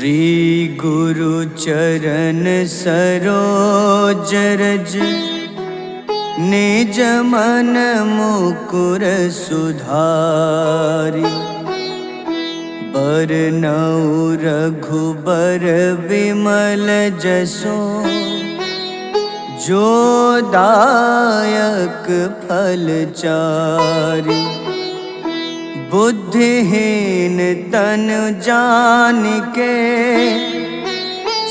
श्री गुरु चरण सरोज रज निज मन मुकुर सुधारि। बरनउँ रघुबर विमल जसो जो दायक फल चारि। बुद्धिहीन तनु जानिके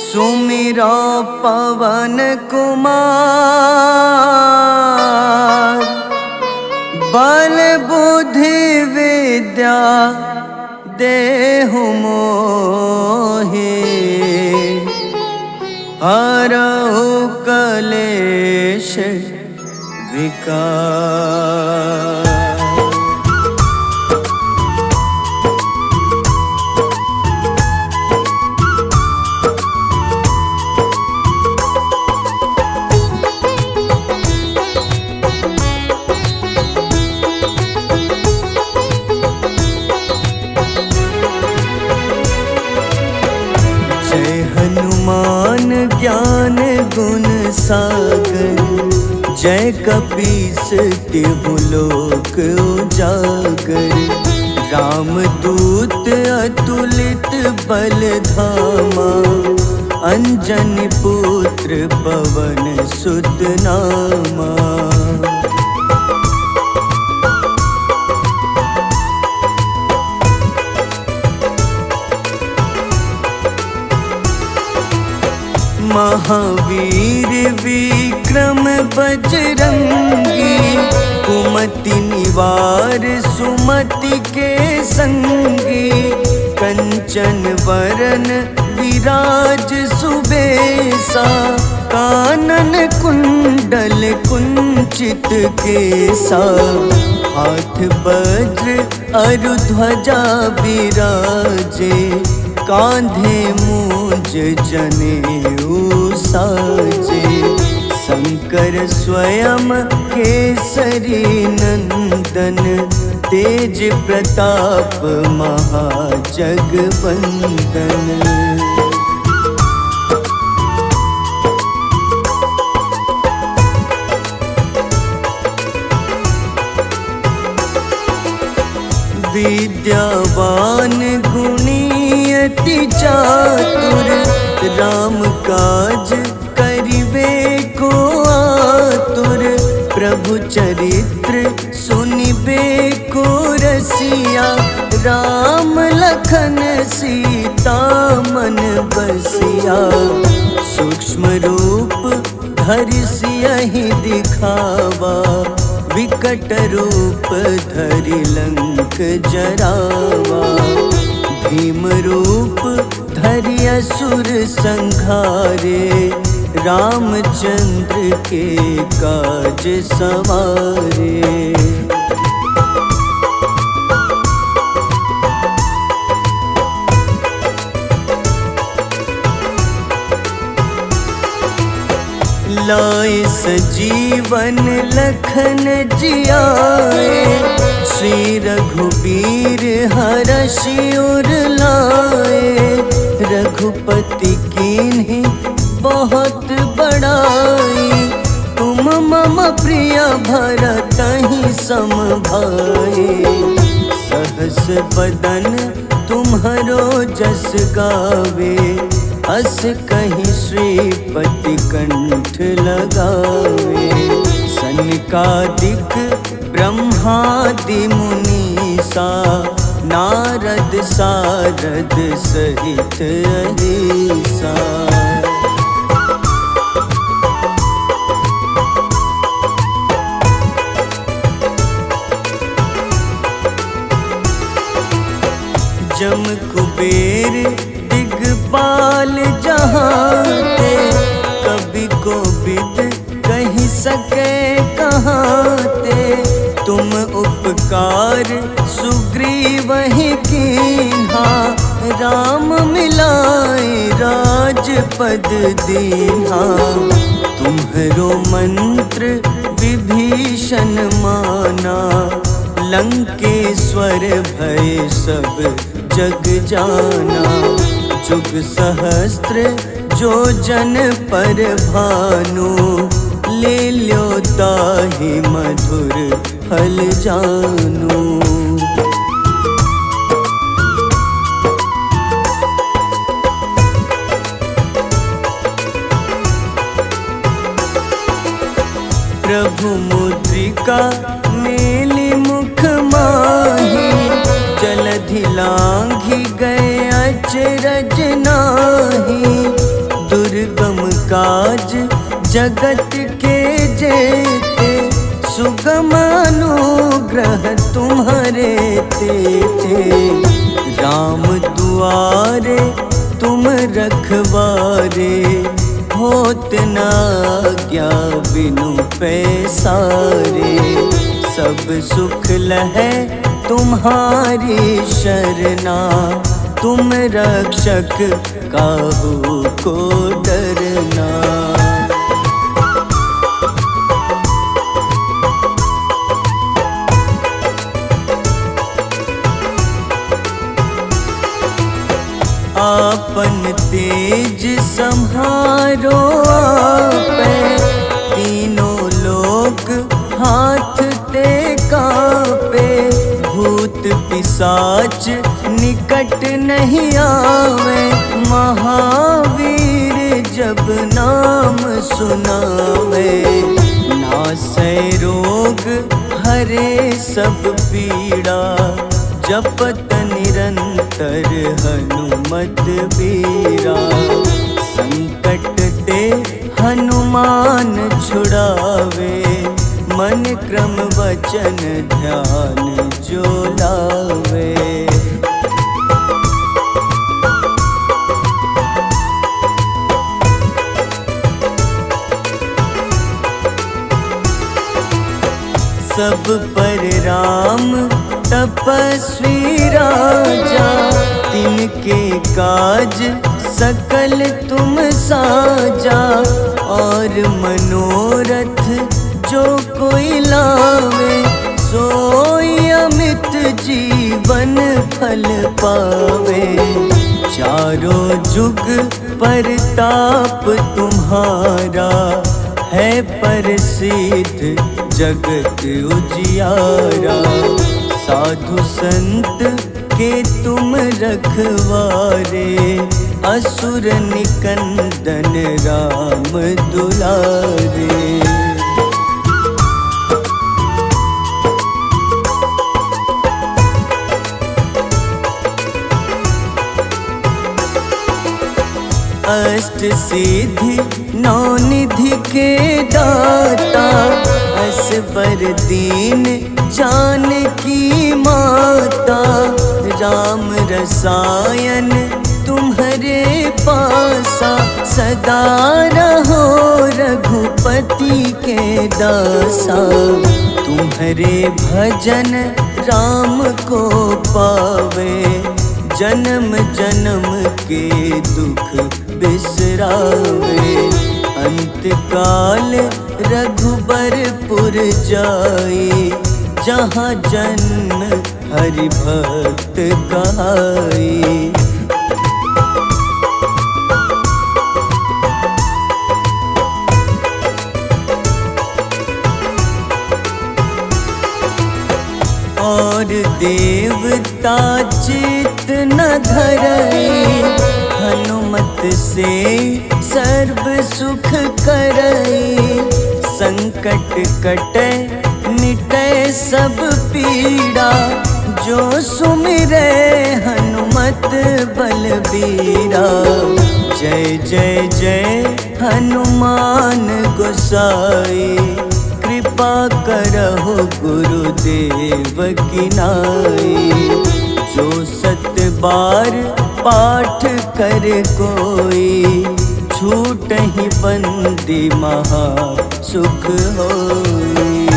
सुमिरो पवन कुमार। बल बुद्धि विद्या देहु मोहि हरहु कलेश विकार। हनुमान ज्ञान गुण सागर जय कपीस तिहु लोक उजागर। रामदूत अतुलित बल धामा अंजनी पुत्र पवन सुत नामा। महावीर विक्रम बजरंगी कुमति निवार सुमति के संगी। कंचन वरन विराज सुबेसा कानन कुंडल कुंचित केसा। हाथ वज्र अरु ध्वजा बिराजे कांधे मूंज जनेऊ साजे। शंकर स्वयं केसरी नंदन तेज प्रताप महाजगवंदन। विद्यावान गुणी अति चातुर राम काज करिबे को आतुर। प्रभु चरित्र सुनिबे को रसिया राम लखन सीता मन बसिया। सूक्ष्म रूप धरि सियहि दिखावा विकट रूप धरि लंक जरावा। भीम रूप धरि असुर संहारे रामचंद्र के काज सवारे। लाए सजीवन लखन जियाए श्री रघुबीर हरषि उर लाए। रघुपति कीन्ही बहुत बड़ाई तुम मम प्रिय भरतहि सम भाई। सहस बदन तुम्हरो जस गावे अस कहीं श्रीपति कंठ लगावे। सनकादिक ब्रह्मादि मुनीसा नारद सारद सहित अहिसा। जम कुबेर दिगपाल जहाँते कभी कोविद कहीं सके कहाँते। तुम उपकार सुग्रीवहि कीन्हा राम मिलाए राजपद दीन्हा। तुम्हरो मंत्र विभीषण माना लंकेश्वर भय सब जग जाना। जुग सहस्त्र जो जन पर भानु, ले ल्यो ताहि मधुर फल जानू। प्रभु मुद्रिका मेली मुख माही, जलधि लांघि गए अचरज नाही। दुर्गम काज जगत के जेते, सुगम अनुग्रह तुम्हारे तेते। राम दुआरे तुम रखवारे, होत न आज्ञा बिनु पैसारे। सब सुख लहै तुम्हारी शरणा, तुम रक्षक काहू को डरना। आपन तेज सम्हारो आपै, तीनों लोक हाथ ते कांपे। भूत पिशाच निकट नहीं आवे, महावीर जब नाम सुनावे। नासै रोग हरे सब पीड़ा, जपत निरंतर हनुमत बीरा। संकट ते हनुमान छुड़ावे, मन क्रम वचन ध्यान जो लावे। सब पर राम तपस्वी राजा, तिनके काज सकल तुम साजा। और मनोरथ जो कोई लावे, सोई अमित जीवन फल पावे। चारों जुग परताप तुम्हारा, है प्रसिद्ध जगत उजियारा। साधु संत के तुम रखवारे, असुर निकंदन राम दुलारे। अष्ट सिद्धि नौ निधि के दाता, असबर दीन जानकी माता। राम रसायन तुम्हारे पासा, सदा रहो रघुपति के दासा। तुम्हारे भजन राम को पावे, जन्म जन्म के दुख बिसरावे। अंत काल रघुबरपुर जाई, जहाँ जन्म हरि भक्त कहाई। और देवता चित न धरई, हनुमत से सर्व सुख करई। संकट कटै मिटै सब पीड़ा, जो सुमिरै हनुमत बलबीरा। जय जय जय हनुमान गोसाई, कृपा करहु गुरुदेव की नाई। जो 7 बार पाठ कर कोई, छूटहि बंदी महा सुख होई।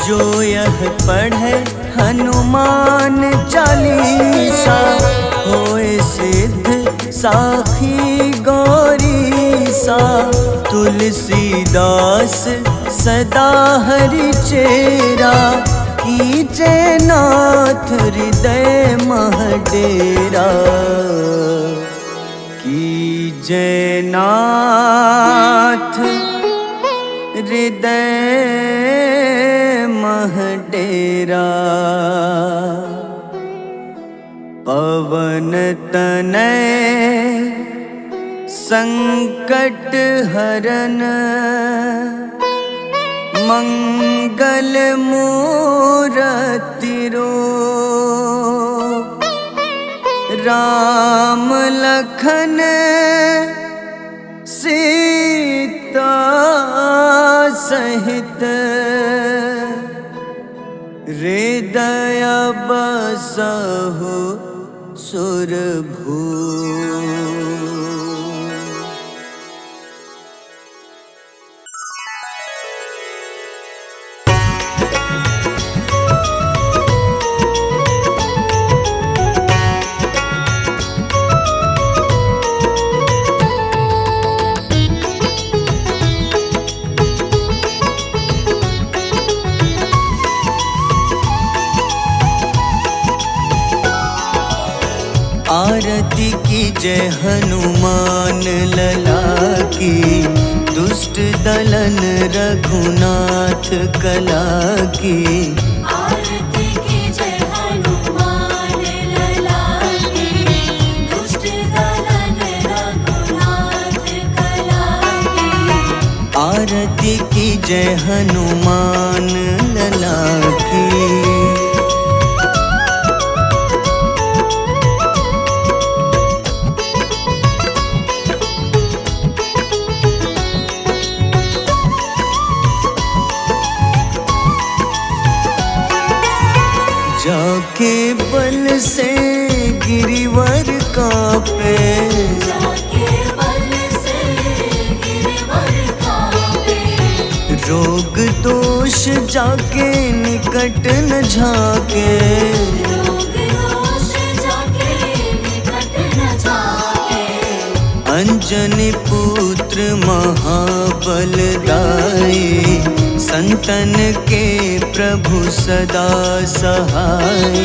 जो यह पढ़े हनुमान चालीसा, होए सिद्ध साखी गौरीसा। तुलसीदास सदा हरि चेरा, कीजे नाथ हृदय मह डेरा। कीजे नाथ हृदय मह डेरा। पवन तनय संकट हरन, मंगल मूरति रूप। राम लखन सीता सहित, हृदय बसहु सुरभूप। आरती की जय हनुमान लला की, दुष्ट दलन रघुनाथ कला की। आरती की जय हनुमान लला की, दुष्ट दलन रघुनाथ कला की। आरती की जय हनुमान लला की। जाके बल से गिरिवर कांपे, जाके बल से गिरवर कांपे। रोग दोष जाके निकट न झाके। रोग दोष जाके निकट न जाके। अंजनी पुत्र महाबलदाई, संतन के प्रभु सदा सहाय।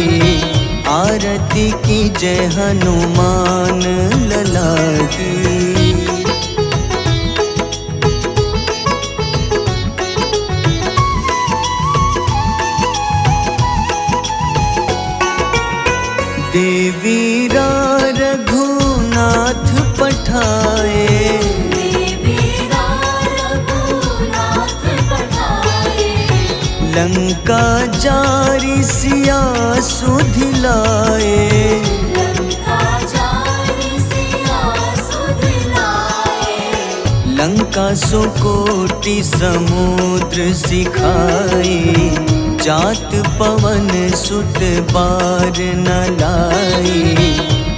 आरती की जय हनुमान लला की। देवीरा रघुनाथ पठाए, लंका जारी सिया सुधिलाए। लंका सुकोटि समुद्र सिखाए, जात पवन सुत बार न लाए।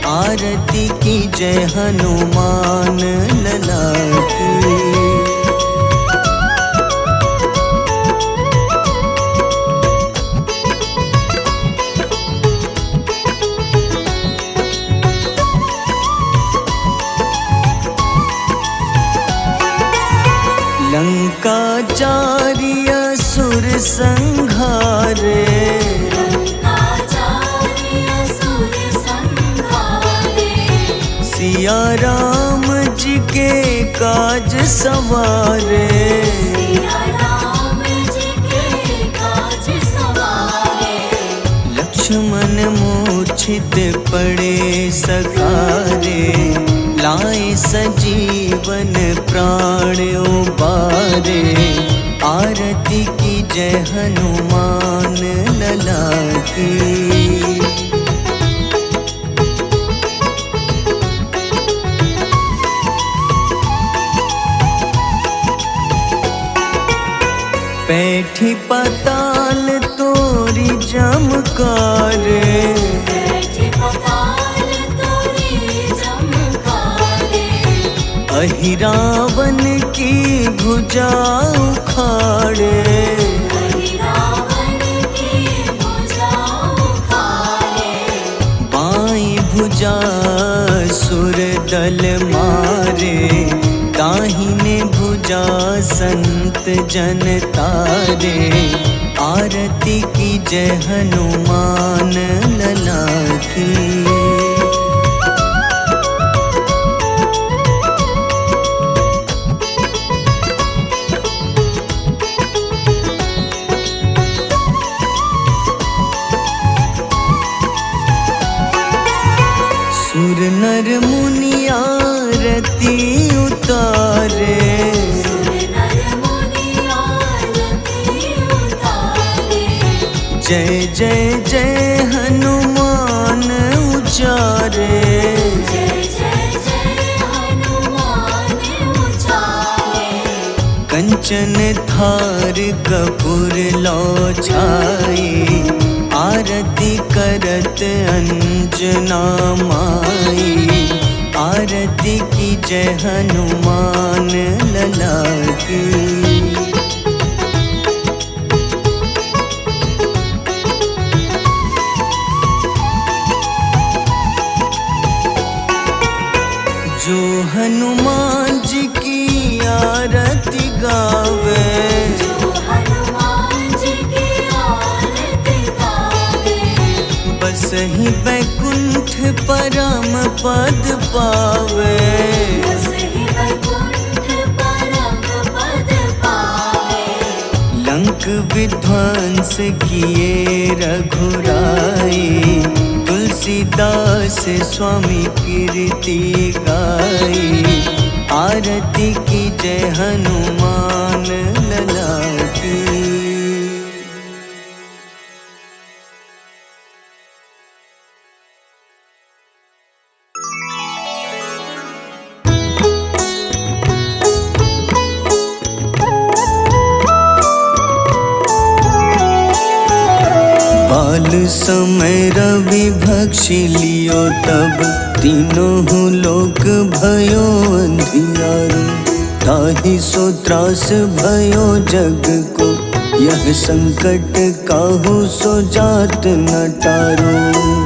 आरती की जय हनुमान लला की। लंका जारी असुर संघारे, सिया राम जी के काज सवारे। लक्ष्मण मूर्छित पड़े सखारे, लाए सजीवन प्राण उबारे। आरती की जय हनुमान लला की। बैठी पाताल तोरी जमकारे, अहिरावन की भुजा उखाड़े। बाईं भुजा सुर दल मारे, दाहिने भुजा पूजा संत जन तारे, आरती की जय हनुमान लला की। सुर नर मुनि आरती उतारे, सुर नर मुनि आरती उतारे। जय जय जय हनुमान उचारे, जय जय जय हनुमान उचारे। कंचन थार कपूर लो छाई, आरती करत अंजना माई। आरती की जय हनुमान लला की। जो हनुमान जी की आरती गावे, जो हनुमान जी की आरती गावे। बस ही बैकुंठ परम पद पावे। बस ही वैकुंठ परम पद पावे। लंक विध्वंस किए रघुराई, तुलसीदास स्वामी कीर्ति गाई। आरती की जय हनुमान लला की। बाल समय रवि भक्षी लियो, तब तीनों लोक भयो अंधियारो। ताहि सो त्रास भयो जग को, यह संकट काहू सो जात न टारो।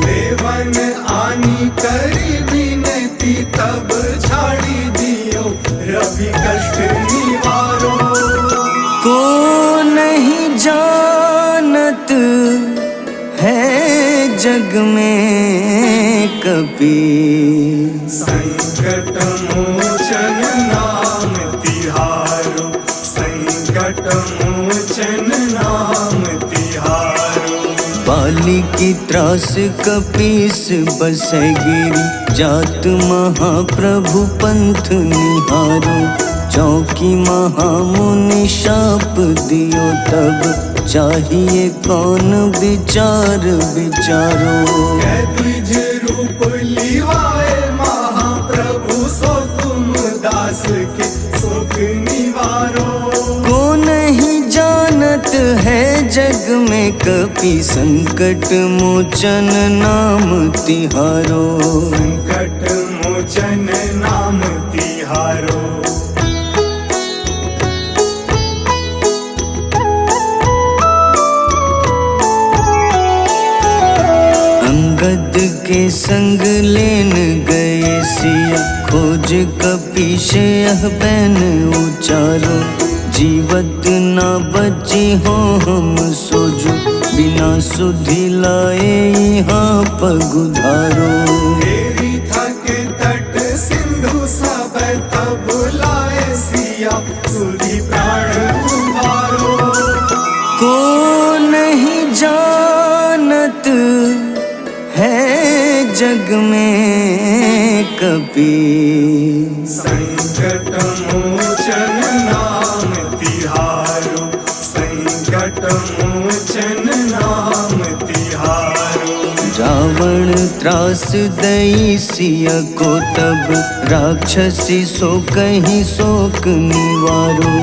देवन आनी करी विनती, तब झाड़ी दियो रवि कष्ट निवारो। को नहीं जानत है जग में कपि, संकट मोचन नाम तिहारो। संकट मोचन नाम तिहारो। बाली की त्रास कपीस बसै गिरी, जात महाप्रभु पंथ निहारो। चौकी महामुनि शाप दियो, तब चाहिए कौन विचार विचारो। कै द्विज रूप लिवाए महाप्रभु, सो तुम दास के सुख निवारो। को नहीं जानत है जग में कपि, संकट मोचन नाम तिहारो। संकट मोचन नाम तिहारो। अंगद के संग लेन गए सिया, खोज कपीश यह बैन उचारो। जीवत ना बची हो हम सोजो, बिना सुधि लाए यहाँ पगुधारो। तेरी थक तट सिंधु सब तब लाए सिया, सुधि प्राण उबारो। को नहीं जानत है जग में कपि, संकट मोचन नाम तिहारो। संकट मोचन नाम तिहारो। रावण त्रास दई सिया को, तब राक्षसी सो कहीं शोक निवारो।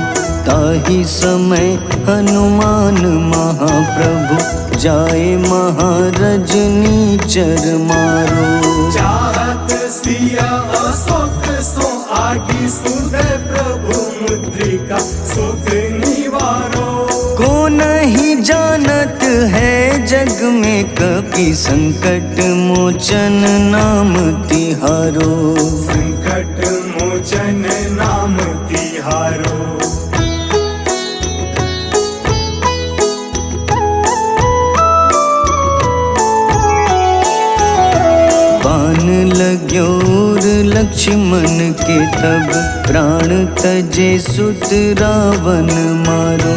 ताहि समय हनुमान महाप्रभु, जाए महारजनी चर मारो। चाहत सिया अशोक सो आगी, सुदय प्रभु मुद्रिका सुख निवारो। को नहीं जानत है जग में कपि, संकट मोचन नाम तिहारो। संकट मोचन नाम तिहारो। लक्ष्मण के तब प्राण तजे सुत रावण मारो।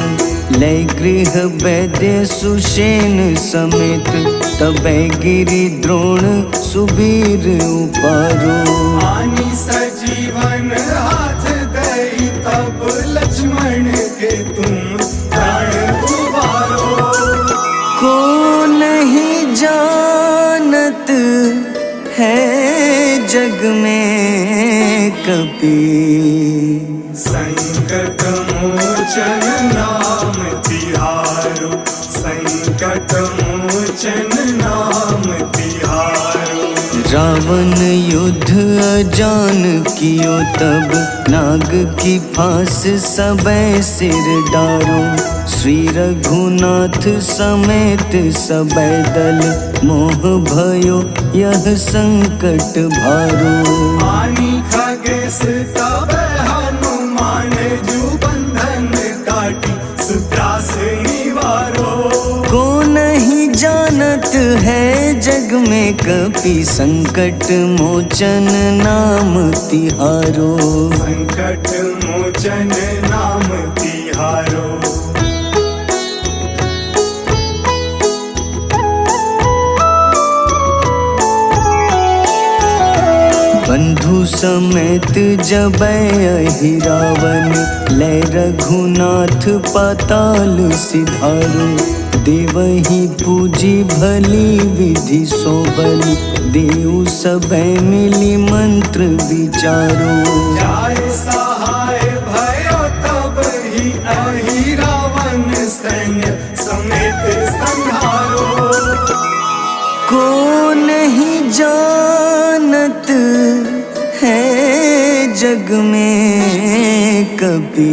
लय गृह वैद्य सुषेण समेत तबै गिरि द्रोण सुबीर उपारो। आनी सजीवन हाथ दई तब लक्ष्मण के तुम प्राण उबारो। को नहीं जानत है जग में कपि, संकट मोचन नाम तिहारो। संकट मोचन नाम तिहारो। रावण युद्ध अजान कियो तब नाग की फांस सबै सिर डारो। श्री रघुनाथ समेत सबै दल मोह भयो यह संकट भारो। आनी खगेश तब हनुमान जू बंधन काटी सुत्रास निवारो। को नहीं जानत है जग में कपि, संकट मोचन नाम तिहारो। संकट मोचन नाम तिहारो। बंधु समेत जबै अहि रावण, लय रघुनाथ पाताल सिधारो। देवहि पूजी भली विधि सो बलि, देव सबै मिली मंत्र विचारो। जाय सहाय भयो तब ही अहि रावण सैन्य समेत संहारो। को नहीं जानत है जग में कपि,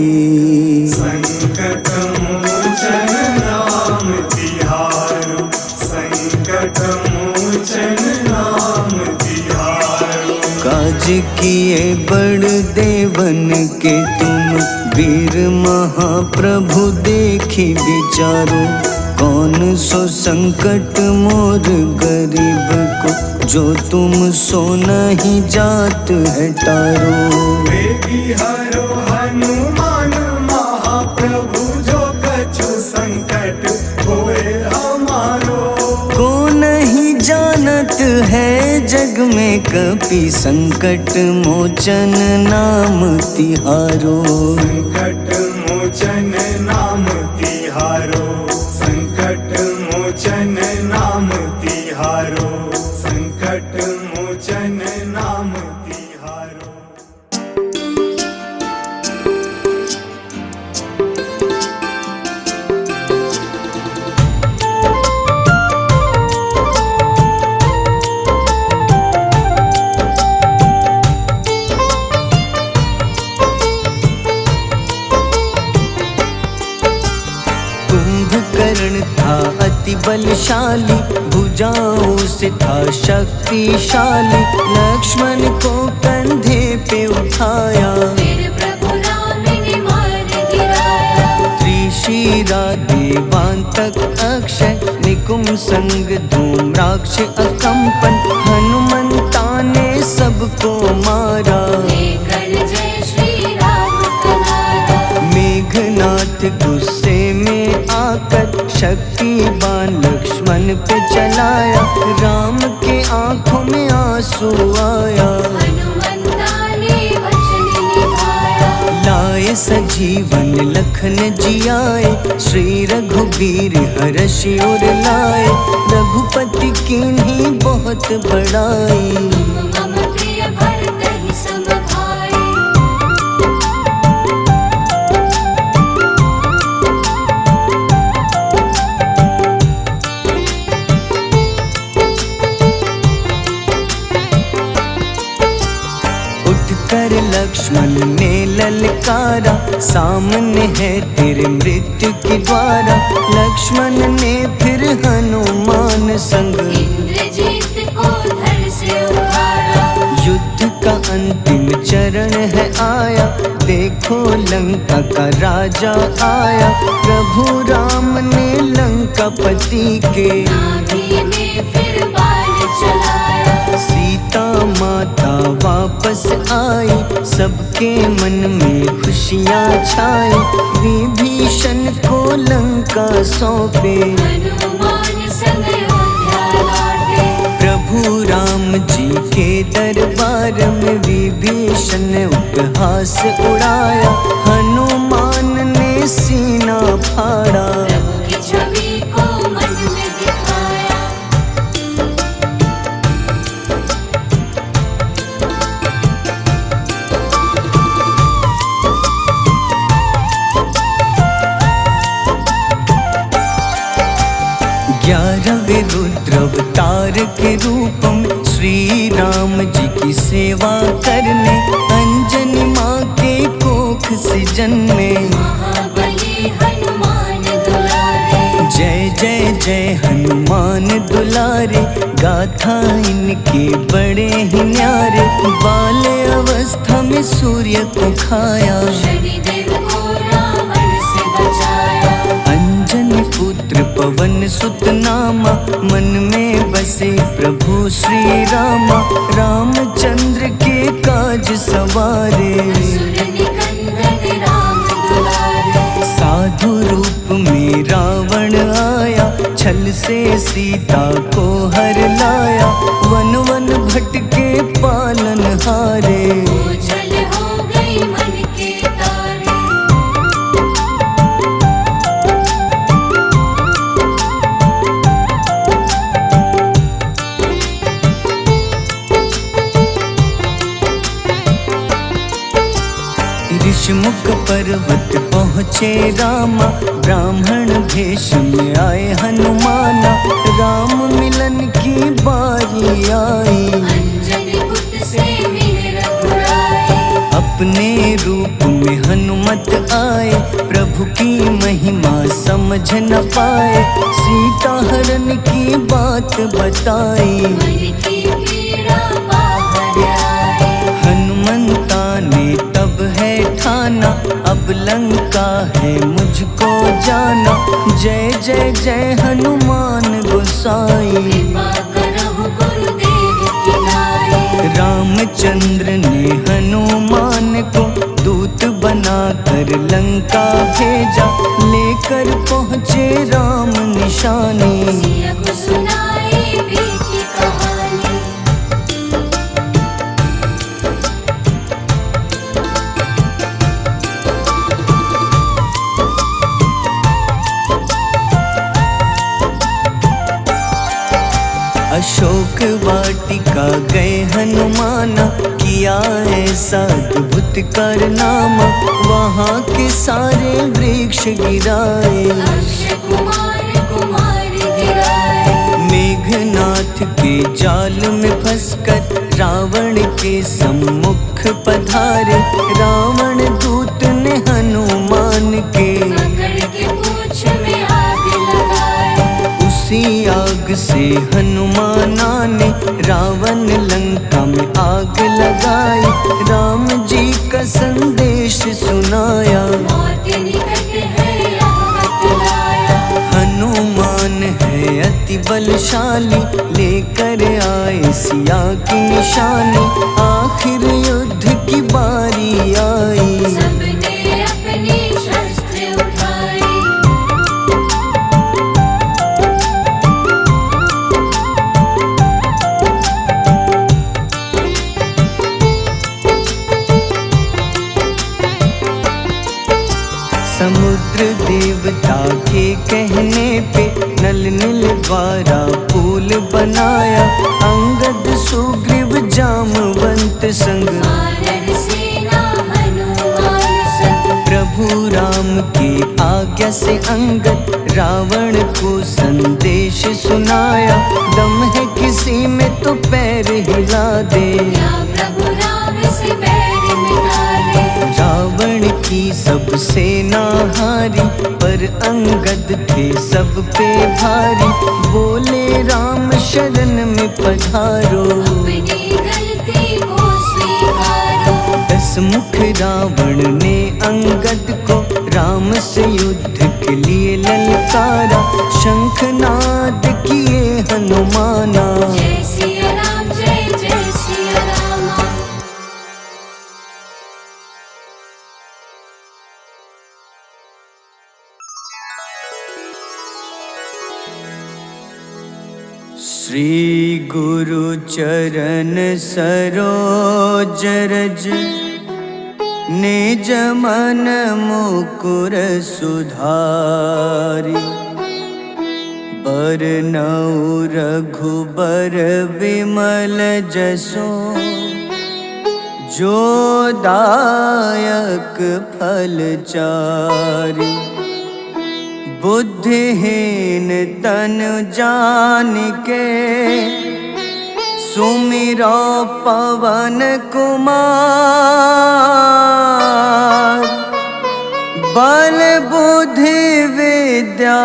संकट मोचन नाम तिहारो। संकट मोचन नाम तिहारो। काज किए बड़ देवन के तुम, वीर महाप्रभु देखी विचारो। कौन सो संकट मोर गरीब को, जो तुम सो नहीं जात है टारो। वेगी हरो हनुमान महाप्रभु, जो कछु संकट होए हमारो। को नहीं जानत है जग में कपि, संकट मोचन नाम तिहारो। संकट मोचन नाम तिहारो। संकट मोचन नाम तिहारो। संकट मोचन नाम तिहारो। कुंभकर्ण था अति बलशाली, भुजाओं से था शक्तिशाली। लक्ष्मण को कंधे पे उठाया, फिर प्रभु राम ने मार गिराया। त्रिशिरा देवांतक अक्षय, निकुम संग धूम्राक्ष अकंपन। हनुमंता ने सबको मारा, लेकर जय श्री राम कनारा। मेघनाथ गुस्से में आकर शक्तिवान लक्ष्मण पे चलाया। राम के आंखों में आंसू आया, हनुमंता ने वचन निभाया। लाए सजीवन लखन जियाए, श्री रघुबीर हर्षि उर लाए। रघुपति कीन्ही बहुत बड़ाई, तुम मम प्रिय भरत ही सम भाई। उठकर लक्ष्मण ने ललकारा, सामने है तेरे मृत्यु की द्वारा। लक्ष्मण ने फिर हनुमान संग, इंद्रजीत को धड़ से उखाड़ा। युद्ध का अंतिम चरण है आया। देखो लंका का राजा आया, प्रभु राम ने लंकापति के नाभि में फिर बाण चलाया। सीता माता वापस आई, सबके मन में खुशियाँ छाई। विभीषण को लंका सौंपे, हनुमान संग अयोध्या लौटे। प्रभु राम जी के दरबार में विभीषण उपहास उड़ाया। हनुमान ने सीना फाड़ा, प्रभु की छवि को मन में दिखाया। ग्यारहवें रुद्र अवतार के रूप में श्री राम जी की सेवा करने अंजनी माँ के कोख से जन्मे। महाबली हनुमान दुलारे, जय जय जय हनुमान दुलारे, गाथा इनके बड़े ही न्यारे। बाल्य अवस्था में सूर्य को खाया, शनिदेव को रावण से बचाया। अंजनी पुत्र पवन सुत नामा, मन में बसे प्रभु श्री रामा। रामचंद्र के काज सवारे, असुर निकंदन राम दुलारे। साधु रूप में रावण आया, छल से सीता को हर लाया। वन वन भटके पालन हारे, ओझल हो गई मन के तारे। ऋषिमुख पर्वत पहुँचे रामा, ब्राह्मण भेष में आए हनुमाना। राम मिलन की बारी आई, अंजनी पुत्र से मिल रघुराई। अपने रूप में हनुमत आए, प्रभु की महिमा समझ न पाए। सीता हरण की बात बताई, मन की पीड़ा बाहर आई। हनुमंता ने तब है ठाना, अब लंका है मुझको जाना। जय जय जय हनुमान गोसाई, कृपा करहु गुरुदेव की नाई। रामचंद्र ने हनुमान को दूत बनाकर लंका भेजा। लेकर पहुँचे राम निशानी, सिया को सुनाई बीती कहानी। अशोक वाटिका गए हनुमाना, किया ऐसा अद्भुत कारनामा। वहाँ के सारे वृक्ष गिराए, अक्षय कुमार कुमार गिराए। मेघनाथ के जाल में फंसकर रावण के सम्मुख पधारे। रावण दूत ने हनुमान के पकड़ के पूंछ में आग लगाए। उसी आग से हनुमाना ने रावण लंका में आग लगाई। राम जी का संदेश सुनाया, मौत निकट है यह बतलाया। हनुमान है अति बलशाली, लेकर आए सिया की निशानी। आखिर युद्ध की बारी आई, सबने अपनी शस्त्र उठाई। समुद्र देवता के कहने पे नल नील द्वारा पुल बनाया। अंगद सुग्रीव जामवंत संग, वानर सेना हनुमान संग। प्रभु राम की आज्ञा से अंगद रावण को संदेश सुनाया। दम है किसी में तो पैर हिला दे, या प्रभु राम से बैर मिटा दे। रावण की सब सेना हारी, पर अंगद थे सब पे भारी। बोले राम शरण में पधारो, अपनी गलती को स्वीकारो। 10 मुख रावण ने अंगद को राम से युद्ध के लिए ललकारा। शंखनाद किए हनुमाना, जय सिया राम जय जय सिया श्री गुरु चरण सरोज रज निज मन मुकुर सुधारी बरनउँ रघुबर विमल जसो जो दायक फल चारि बुद्धिहीन तनु जानिके सुमिरो पवन कुमार बल बुद्धि विद्या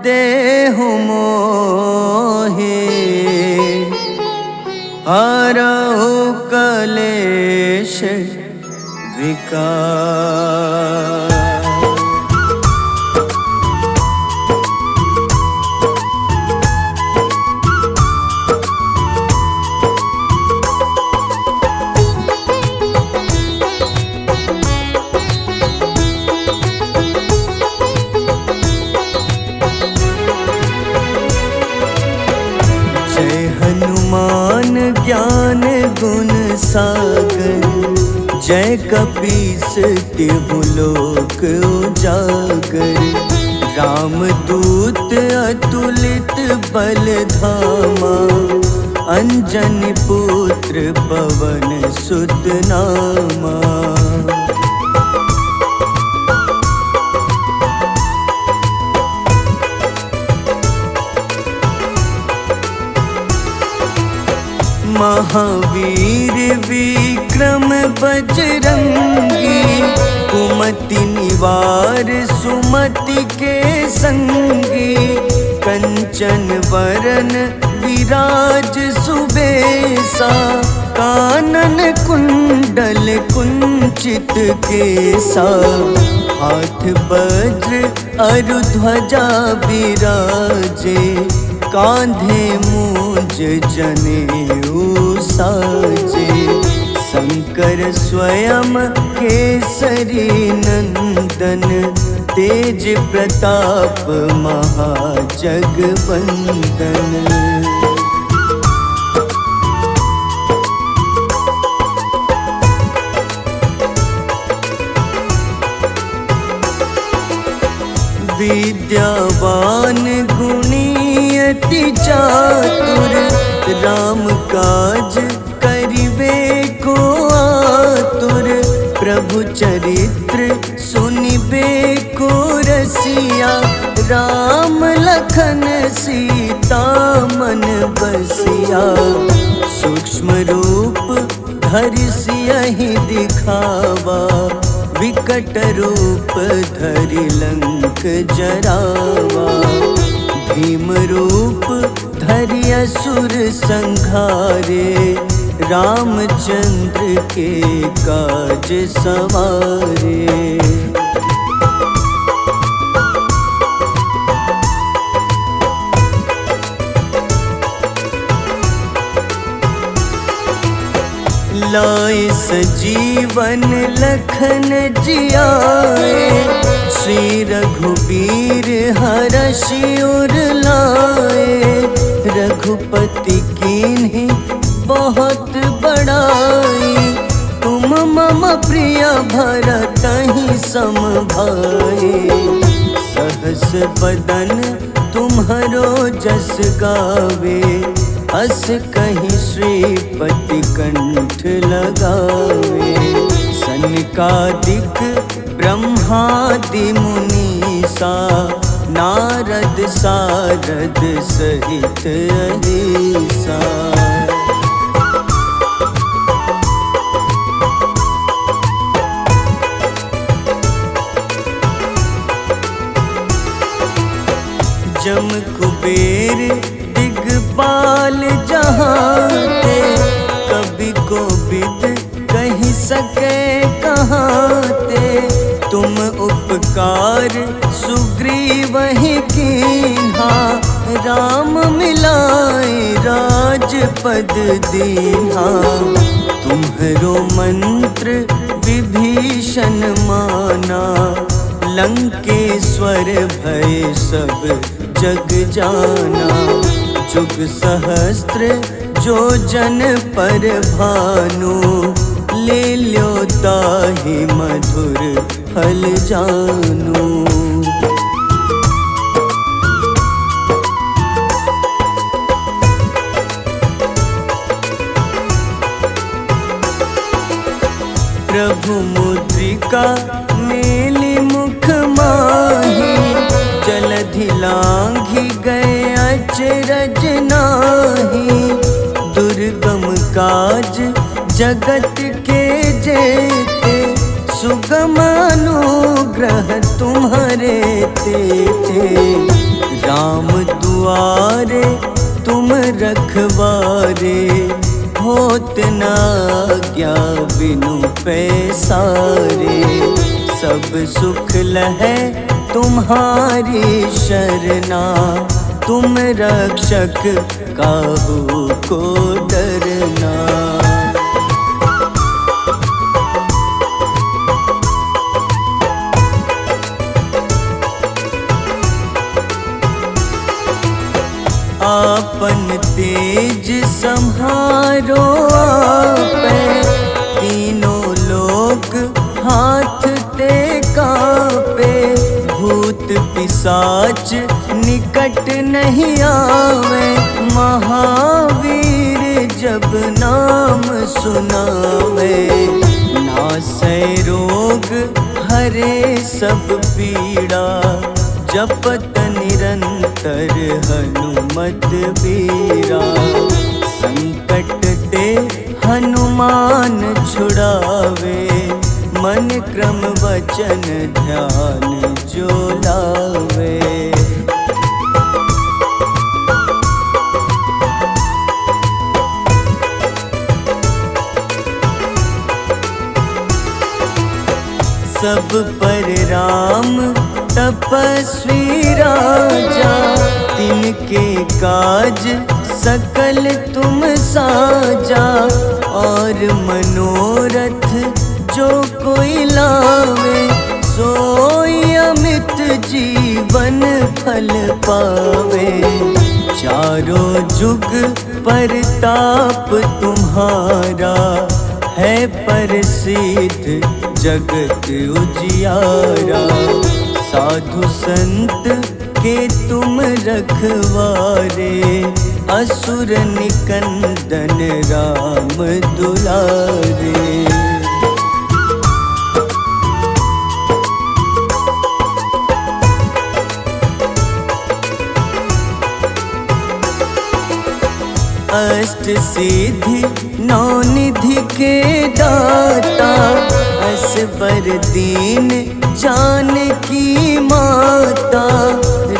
देहु मोहि हरहु कलेश विकार। हनुमान ज्ञान गुण सागर जय कपीस तिहु लोक उजागर रामदूत अतुलित बल धामा अंजनी पुत्र पवन सुत नामा। महावीर विक्रम बजरंगी कुमति निवार सुमति के संगी कंचन वरन विराज सुबेसा कानन कुंडल कुंचित केसा हाथ वज्र अरु ध्वजा बिराजे कांधे मूंज जनेऊ साजे शंकर स्वयं केसरी नंदन तेज प्रताप महाजगवंदन। विद्यावान गुणी अति चातुर राम काज करिबे को आतुर प्रभु चरित्र सुनिबे को रसिया राम लखन सीता मन बसिया सूक्ष्म रूप धरि सियहि दिखावा विकट रूप धरि लंक जरावा भीम रूप धरि असुर संहारे रामचंद्र के काज सवारे। लाए सजीवन लखन जियाए श्री रघुबीर हरषि उर लाए रघुपति कीन्ही बहुत बड़ाई तुम मम प्रिय भरतहि सम भाई सहस बदन तुम्हरो जस गावे अस कहीं श्रीपति कंठ लगावे सनकादिक ब्रह्मादि मुनीसा नारद सारद सहित अहिसा। जम कुबेर दिगपाल जहाँते कभी को विद कहीं सके कहाँते तुम उपकार सुग्रीवहि कीन्हा राम मिलाए राजपद दीन्हा तुम्हरो मंत्र विभीषण माना लंकेश्वर भय सब जग जाना जुग सहस्त्र जो जन पर भानु, ले ल्यो ताहि मधुर फल जानू। प्रभु मुद्रिका मेली मुख माही, जलधि लांघि गए अचरज नाही। दुर्गम काज जगत के जेते, सुगम अनुग्रह तुम्हारे तेते। राम दुआरे तुम रखवारे, होत न आज्ञा बिनु पैसारे। सब सुख लहै तुम्हारी शरणा, तुम रक्षक काहू को डरना। आपन तेज सम्हारो आपै, तीनों लोक हाथ ते कांपे। भूत पिशाच निकट नहीं आवे, महावीर जब नाम सुनावे। नासै रोग हरे सब पीड़ा, जपत निरंतर हनुमत बीरा। संकट ते हनुमान छुड़ावे, मन क्रम वचन ध्यान जो लावे। सब पर राम तपस्वी राजा, तिनके काज सकल तुम साजा। और मनोरथ जो कोई लावे, सोई अमित जीवन फल पावे। चारों जुग परताप तुम्हारा, है प्रसिद्ध जगत उजियारा। साधु संत के तुम रखवारे, असुर निकंदन राम दुलारे। अष्ट सिद्धि नौ निधि के दाता, असबर दीन जानकी माता।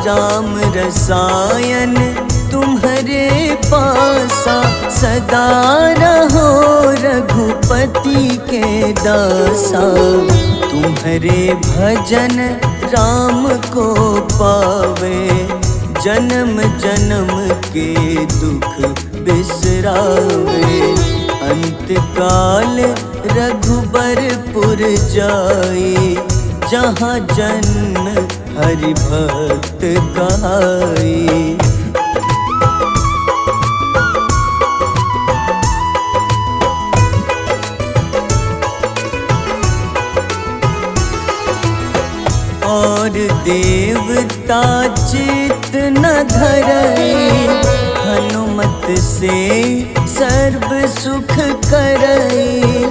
राम रसायन तुम्हारे पासा, सदा रहो रघुपति के दासा। तुम्हारे भजन राम को पावे, जन्म जन्म के दुख बिसरावे। अंत काल रघुबरपुर जाई, जहाँ जन्म हरि भक्त कहाई। और देवता चित न धरई, हनुमत से सर्व सुख करई।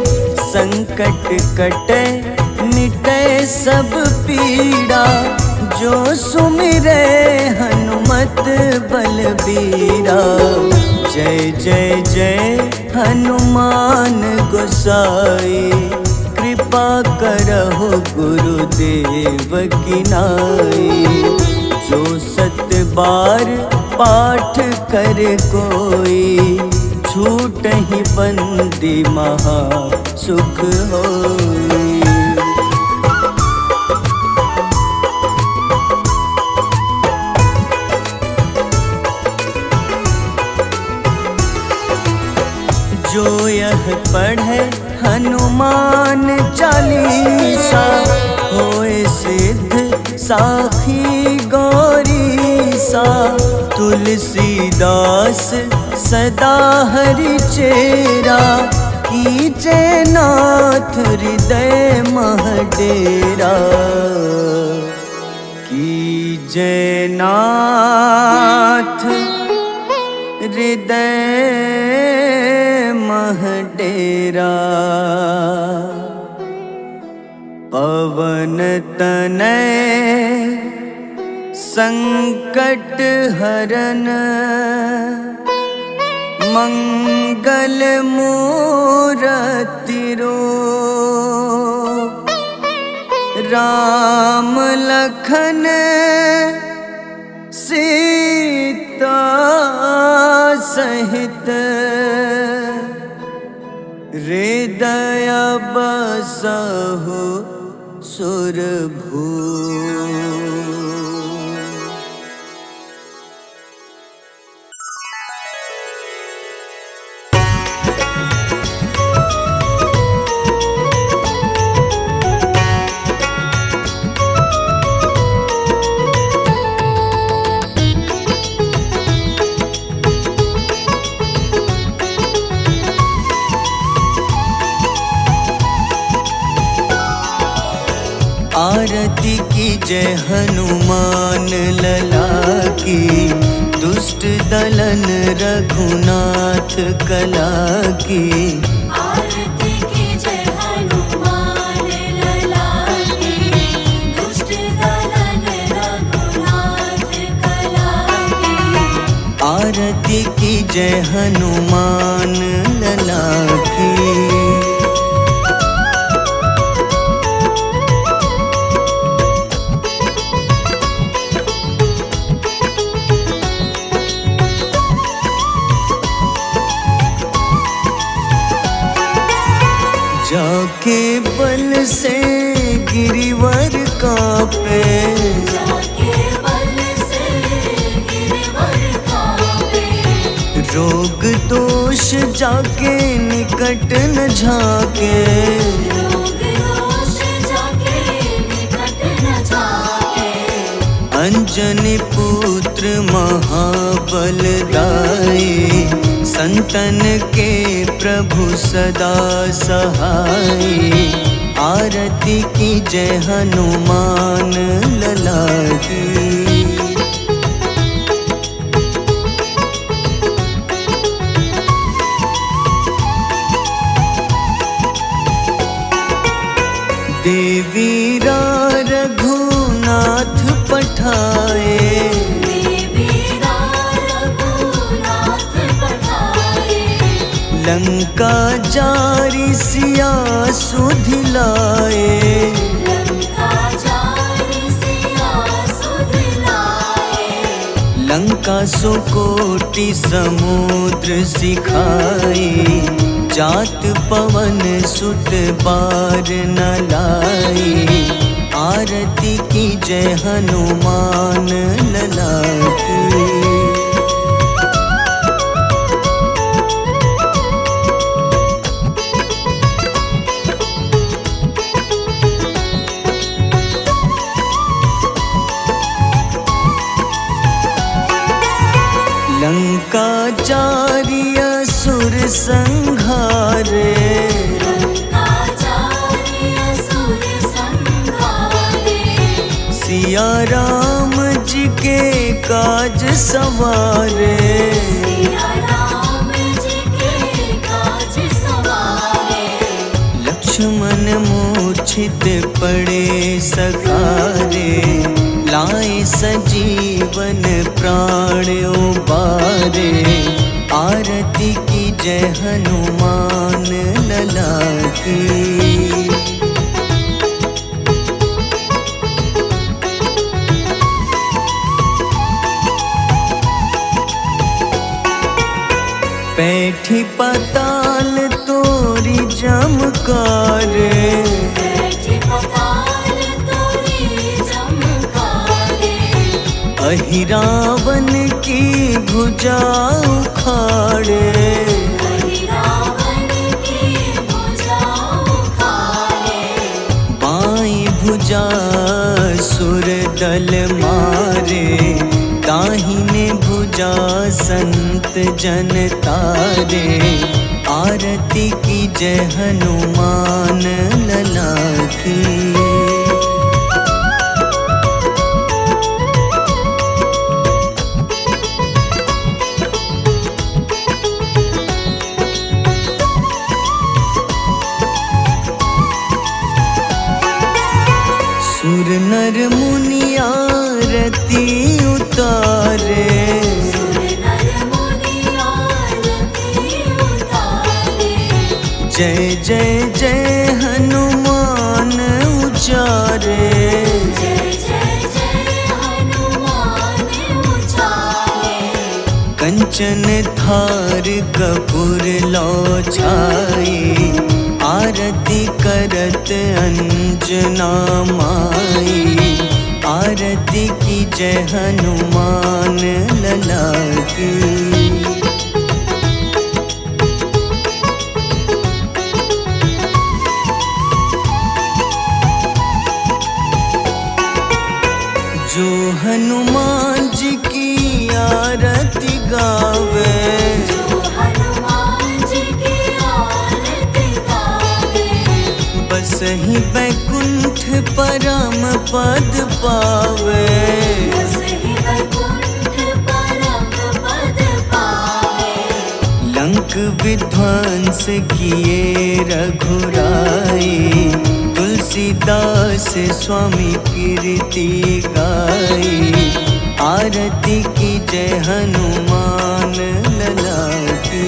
संकट कटे मिटे सब पीड़ा, जो सुमिरे हनुमत बलबीरा। जय जय जय हनुमान गोसाई, कृपा करहु गुरुदेव की नाई। जो सत बार पाठ कर कोई, छूटहि बंदी महा सुख होई। जो यह पढ़े हनुमान चालीसा, होए सिद्ध साखी गौरीसा। तुलसीदास सदा हरि चेरा, कीजे नाथ हृदय मह डेरा। कीजे नाथ हृदय मह डेरा। पवन तनय संकट हरन, मंगल मूरति रूप। राम लखन सीता सहित, हृदय बसहु सुरभूप। आरती कीजय हनुमान लला की, दुष्ट दलन रघुनाथ कला की। आरती कीजय हनुमान लला की, दुष्ट दलन रघुनाथ कला की। आरती कीजय हनुमान लला की। जाके बल से गिरिवर कांपे, जाके बल से गिरवर कांपे। रोग दोष जाके निकट न झाके। रोग दोष जाके निकट न झाके। अंजनी पुत्र महाबलदाई, संतन के प्रभु सदा सहाय। आरती कीजय हनुमान लला की। देवी रघुनाथ पठाए, लंका जारी सिया सुधिलाए। लंका सुकोटि समुद्र सिखाए, जात पवन सुत बार न लाए। आरती कीजय हनुमान लला की। लंका जारी असुर संहारे, सिया राम जी के काज सवारे। लक्ष्मण मूर्छित पड़े सखारे, लाए सजीवन प्राण उबारे। आरती कीजय हनुमान लला की। बैठी पताल तोरी जमकारे, अहिरावन की भुजा उखाड़े। बाईं भुजा सुर दल मारे, दाहिने भुजा पूजा संत जन तारे, आरती की जय हनुमान लला की। सुर नर मुनि आरती उतारे, जय जय जय हनुमान उचारे। कंचन थार कपूर लो छाई, आरती करत अंजना माई। आरती की जय हनुमान लला की। जो हनुमान जी की आरती गावे, बस ही बैकुंठ परम पद पावे। लंक विध्वंस किए रघुराई, तुलसीदास स्वामी कीर्ति गाई। आरती की जय हनुमान लला की।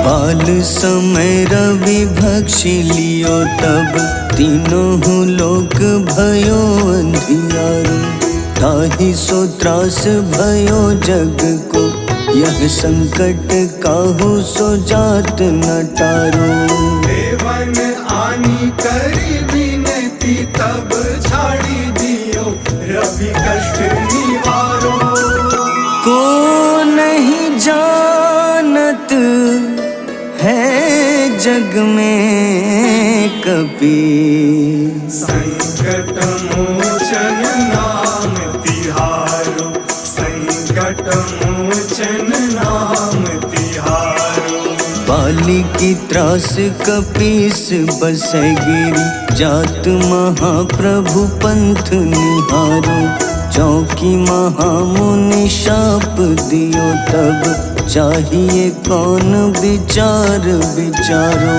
बाल समय रवि भक्षि लियो, तब तीनों लोक भयो अंधियारो। ताहि सो त्रास भयो जग को, यह संकट काहू सो जात न टारो। देवन आनी करी विनती, तब छाड़ी दियो रवि कष्ट निवारो। को नहीं जानत है जग में कपि, संकट मोचन नाम तिहारो। संकट मोचन नाम तिहारो। बाली की त्रास कपीस बसै गिरी, जात महाप्रभु पंथ निहारो। चौकी महामुनि शाप दियो, तब चाहिए कौन विचार विचारो।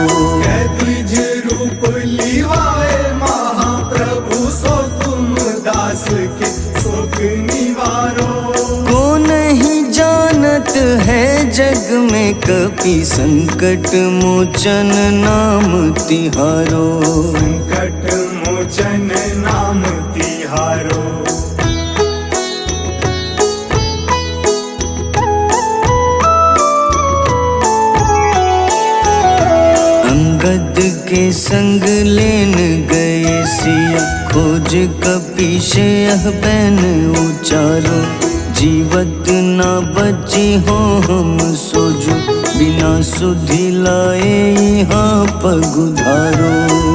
द्विज रूप लिवाए महाप्रभु, सो तुम दास के शोक निवारो। को नहीं जानत है जग में कपि, संकट मोचन नाम तिहारो। संकट मोचन नाम तिहारो। अंगद के संग लेन गए सिया, खोज कपीश यह बैन उचारो। जीवत ना बची हो हम सोजो, बिना सुधि लाए यहाँ पगुधारो।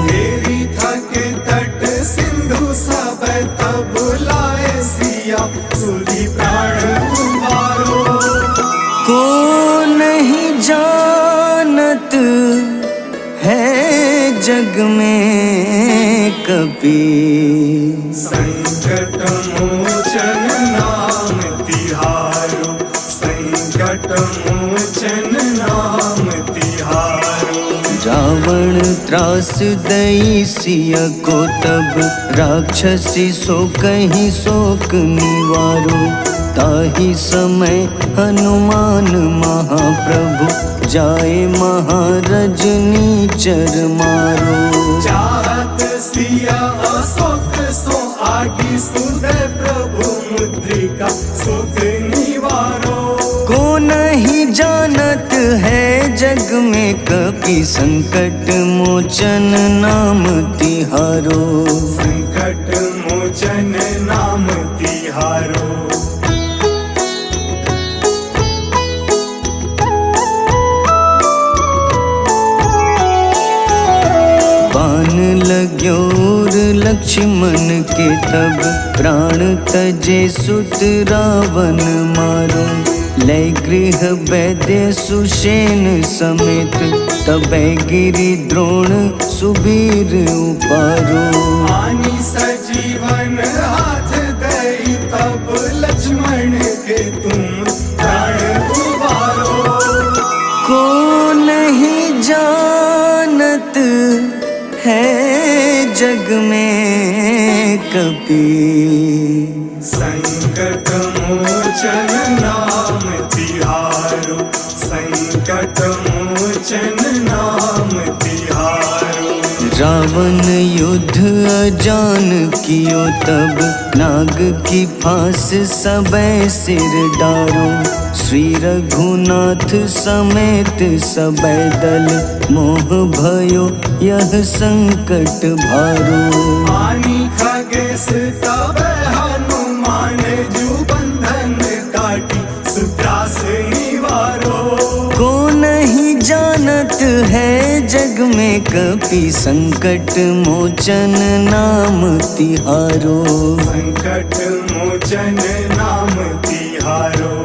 तेरी थके तट सिंधु सब, तब लाए सिया सुधि प्राण उबारो। को नहीं जानत है जग में कपि, संकट मोचन नाम तिहारो। संकट मोचन नाम तिहारो। रावण त्रास दई सिया को, तब राक्षसी सो कहीं शोक निवारो। ताहि समय हनुमान महाप्रभु, जाए महारजनी चर मारो। चाहत सिया अशोक सो आगी, सुधे प्रभु मुद्रिका शोक निवारो। को नहीं जानत है जग में कपि, संकट मोचन नाम तिहारो। संकट मोचन नाम तिहारो। तिहारो। बाण लग्योर लक्ष्मण के तब प्राण तजे सुत रावण मारो। लय गृह वैद्य सुषेण समेत तबै गिरि द्रोण सुबीर उपारो। आनी सजीवन हाथ दई तब लक्ष्मण के तुम प्राण उबारो। को नहीं जानत है जग में कपि, संकट मोचन नाम तिहारो। संकट मोचन नाम तिहारो। रावण युद्ध अजान कियो तब नाग की फांस सबे सिर डारो। श्री रघुनाथ समेत सबे दल मोह भयो यह संकट भारो। आनी खगेश तब हनुमान जू बंधन काटी सुत्रास निवारो। को नहीं जानत है जग में कपि, संकट मोचन नाम तिहारो। संकट मोचन नाम तिहारो।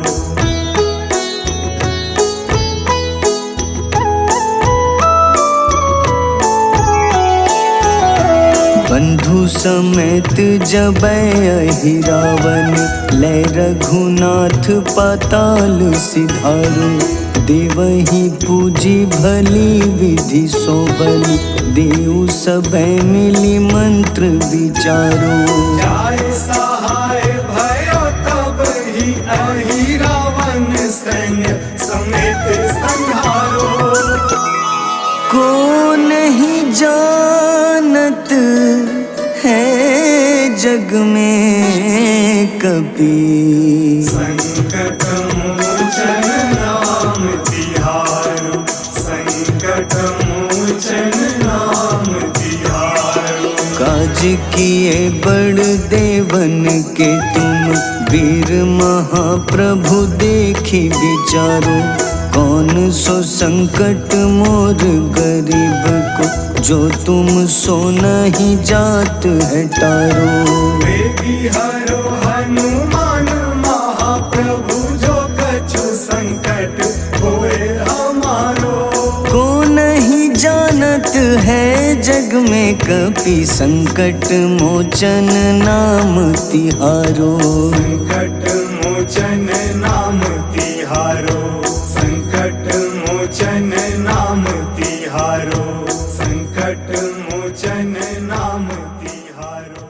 बंधु समेत जबै अहि रावण, लय रघुनाथ पाताल सिधारो। देवहि पूजी भली विधि सो बलि, देव सबे मिली मंत्र विचारो। जाय सहाय भयो तब ही अहि रावण सैन्य समेत संहारो। को नहीं जानत है जग में कपि, संकट मोचन नाम तिहारो। संकट मोचन नाम तिहारो। काज किए बड़ देवन के तुम, वीर महाप्रभु देखी विचारो। कौन सो संकट मोर गरीब को, जो तुम सो नहीं जात है टारो। बेगी हरो हनुमान महाप्रभु, जो कछु संकट होए हमारो। को नहीं जानत है जग में कपि, संकट मोचन नाम तिहारो। संकट मोचन नाम तिहारो। संकट मोचन नाम तिहारो। संकट मोचन नाम तिहारो।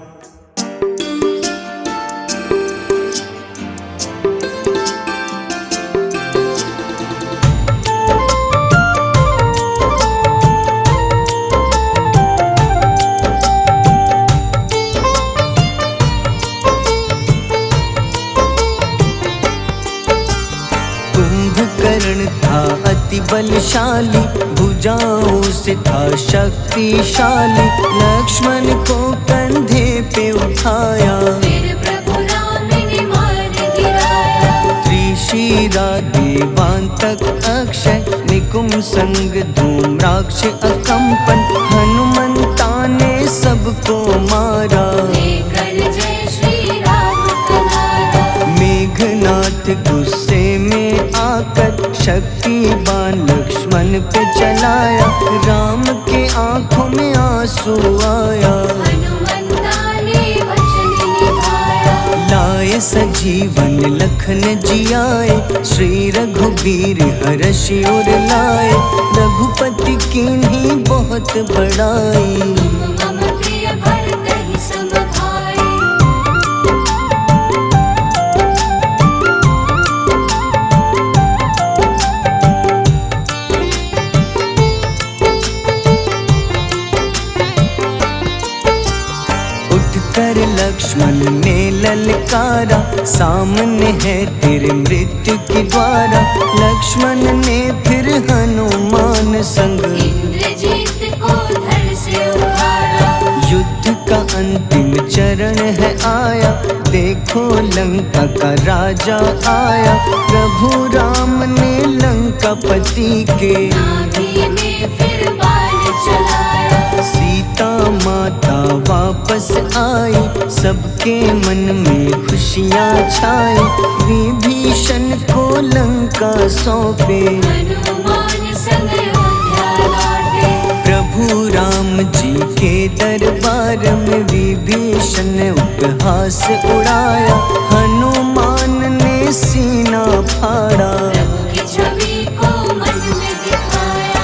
कुंभकर्ण था अति बलशाली, भुजाओं से था शक्तिशाली। लक्ष्मण को कंधे पे उठाया, फिर प्रभु राम ने मार गिराया। त्रिशिरा देवांतक अक्षय, निकुम संग धूम्राक्ष अकंपन। हनुमंता ने सबको मारा, लेकर जय श्री राम कनारा। मेघनाथ गुस्से में आकर शक्तिवान लक्ष्मण पे चलाया। राम के आंखों में आंसू आया, हनुमंता ने वचन निभाया। लाए सजीवन लखन जियाए, श्री रघुबीर हर्षि उर लाए। रघुपति कीन्ही बहुत बड़ाई, मम प्रिय भरत ही सम भाई। उठकर लक्ष्मण ने ललकारा, सामने है तेरे मृत्यु की द्वारा। लक्ष्मण ने फिर हनुमान संग इंद्रजीत को धड़ से उखाड़ा। युद्ध का अंतिम चरण है आया, देखो लंका का राजा आया। प्रभु राम ने लंकापति के नाभि में फिर बाण चलाया। सीता माता वापस आई, सबके मन में खुशियाँ छाई। विभीषण को लंका सौंपे, हनुमान संग अयोध्या लौटे। प्रभु राम जी के दरबार में विभीषण उपहास उड़ाया। हनुमान ने सीना फाड़ा, प्रभु की छवि को मन में दिखाया।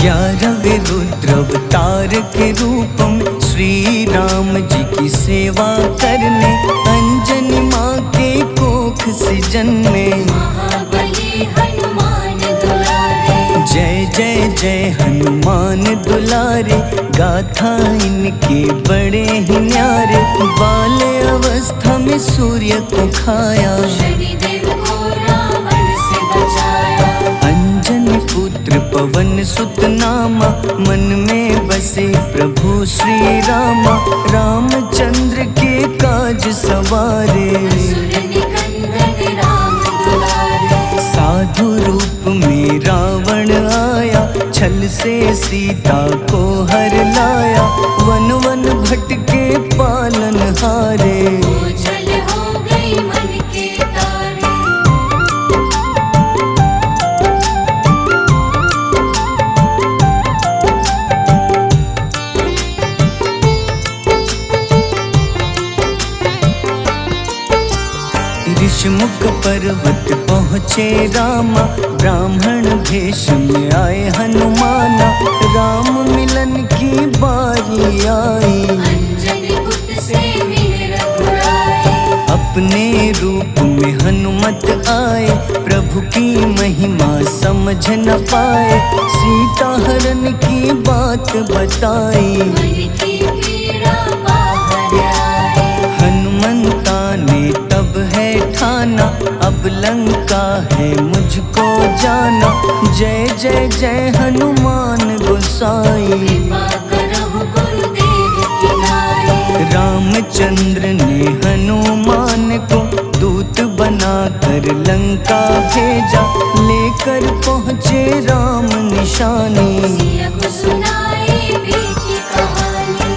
ग्यारहवें रुद्र अवतार के रूपम श्री राम जी की सेवा करने अंजनी माँ के कोख से जन्मे। महाबली हनुमान दुलारे। जय जय जय हनुमान दुलारे, गाथा इनके बड़े ही न्यारे। बाल्य अवस्था में सूर्य को खाया, शनिदेव को रावण से बचाया। अंजनी पुत्र पवन सुत नामा, मन में बसे प्रभु श्री रामा। रामचंद्र के काज सवारे, असुर निकंदन राम दुलारे। साधु रूप में रावण आया, छल से सीता को हर लाया। वन वन भटके पालन हारे, ओझल हो गई मन के तारे। ऋषमुख पर्वत पहुँचे रामा, ब्राह्मण भेष में आए हनुमाना। राम मिलन की बारी आई, अंजनी पुत्र से मिले रघुराई। अपने रूप में हनुमत आए, प्रभु की महिमा समझ न पाए। सीता हरण की बात बताई, मन की पीड़ा बाहर आई। हनुमंता ने तब है ठाना, अब लंका है मुझको जाना। जय जय जय हनुमान गोसाई, कृपा करहु गुरुदेव की नाई। रामचंद्र ने हनुमान को दूत बनाकर लंका भेजा। लेकर पहुँचे राम निशानी, सिया को सुनाई बीती कहानी।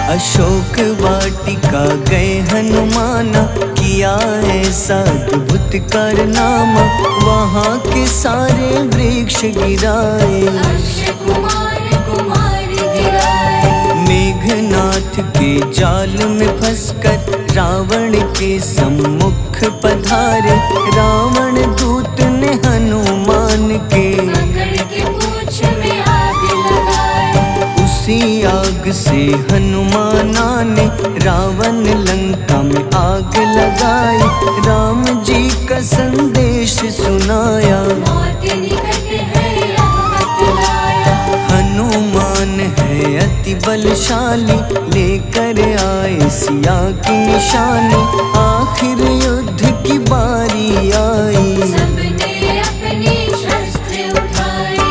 अशोक वाटिका गए हनुमाना, किया ऐसा अद्भुत कारनामा। वहाँ के सारे वृक्ष गिराए, अक्षय कुमार कुमार गिराए। मेघनाथ के जाल में फंसकर रावण के सम्मुख पधारे। रावण दूत ने हनुमान के पकड़ के पूंछ में आग लगाए। उसी आग से हनुमाना ने रावण लंका में आग लगाई। राम जी का संदेश सुनाया, मौत निकट है यह बतलाया। हनुमान है अति बलशाली, लेकर आए सिया की निशानी। आखिर युद्ध की बारी आई, सबने अपनी शस्त्र उठाई।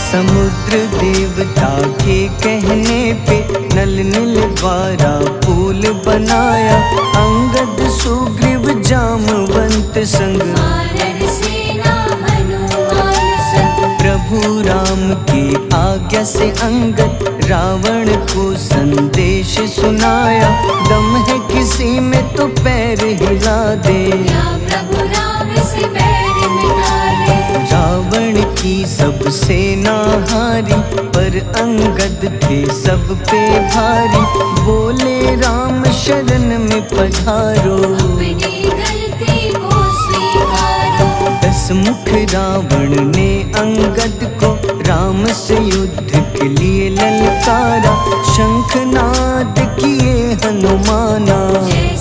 समुद्र देवता के कहने पे नल नील द्वारा पुल बनाया। अंगद सुग्रीव जामवंत संग, वानर सेना हनुमान संग। प्रभु राम की आज्ञा से अंगद रावण को संदेश सुनाया। दम है किसी में तो पैर हिला दे, या प्रभु राम से बैर मिटा दे। रावण की सब सेना हारी, पर अंगद थे सब पे भारी। बोले राम शरण में पधारो, अपनी गलती को स्वीकारो। हंसमुख रावण ने अंगद को राम से युद्ध के लिए ललकारा। शंखनाद किए हनुमाना, जय